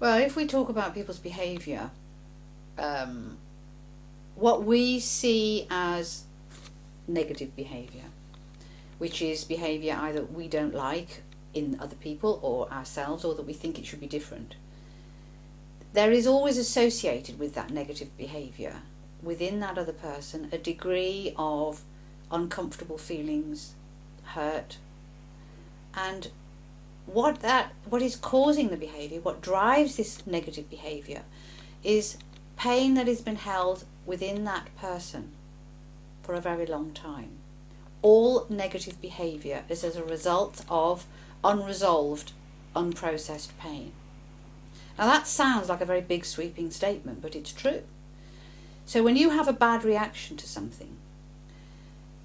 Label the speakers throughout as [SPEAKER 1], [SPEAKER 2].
[SPEAKER 1] Well, if we talk about people's behaviour, what we see as negative behaviour, which is behaviour either we don't like in other people or ourselves, or that we think it should be different, there is always associated with that negative behaviour within that other person a degree of uncomfortable feelings, hurt, and what is causing the behaviour, what drives this negative behaviour, is pain that has been held within that person for a very long time. All negative behaviour is as a result of unresolved, unprocessed pain. Now that sounds like a very big sweeping statement, but it's true. So when you have a bad reaction to something,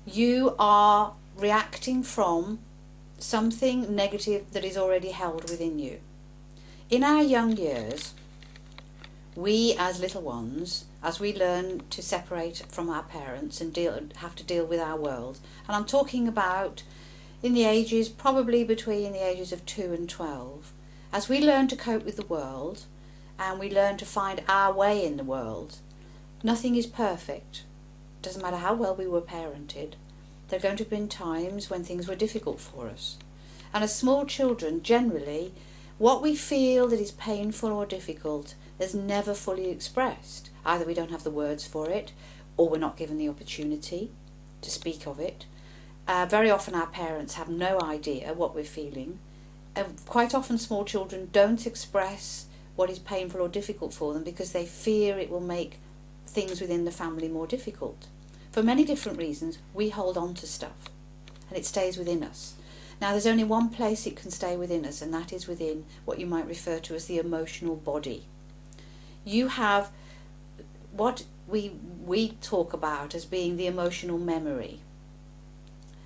[SPEAKER 1] you are reacting from something negative that is already held within you. In our young years, we as little ones, as we learn to separate from our parents and have to deal with our world, and I'm talking about in the ages, probably between the ages of 2 and 12, as we learn to cope with the world and we learn to find our way in the world, nothing is perfect. Doesn't matter how well we were parented. There are going to have been times when things were difficult for us. And as small children, generally, what we feel that is painful or difficult is never fully expressed. Either we don't have the words for it, or we're not given the opportunity to speak of it. Very often our parents have no idea what we're feeling. Quite often small children don't express what is painful or difficult for them because they fear it will make things within the family more difficult. For many different reasons, we hold on to stuff and it stays within us. Now there's only one place it can stay within us, and that is within what you might refer to as the emotional body. You have what we talk about as being the emotional memory.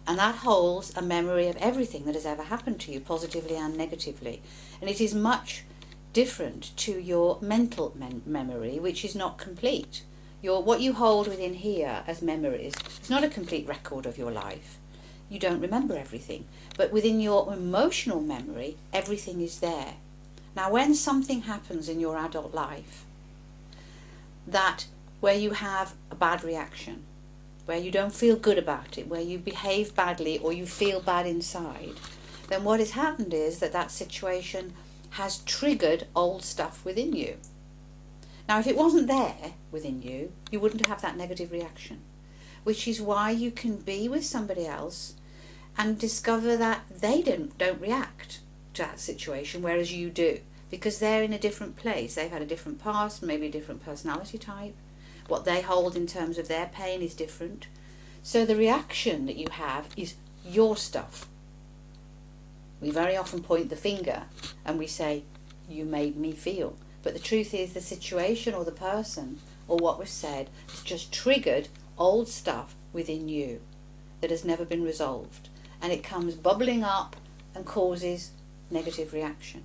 [SPEAKER 1] And that holds a memory of everything that has ever happened to you, positively and negatively. And it is much different to your mental memory, which is not complete. What you hold within here as memories is not a complete record of your life. You don't remember everything. But within your emotional memory, everything is there. Now, when something happens in your adult life, where you have a bad reaction, where you don't feel good about it, where you behave badly or you feel bad inside, then what has happened is that situation has triggered old stuff within you. Now, if it wasn't there within you, you wouldn't have that negative reaction, which is why you can be with somebody else and discover that they don't react to that situation, whereas you do, because they're in a different place. They've had a different past, maybe a different personality type. What they hold in terms of their pain is different. So the reaction that you have is your stuff. We very often point the finger and we say, you made me feel. But the truth is the situation or the person or what was said has just triggered old stuff within you that has never been resolved. And it comes bubbling up and causes negative reaction.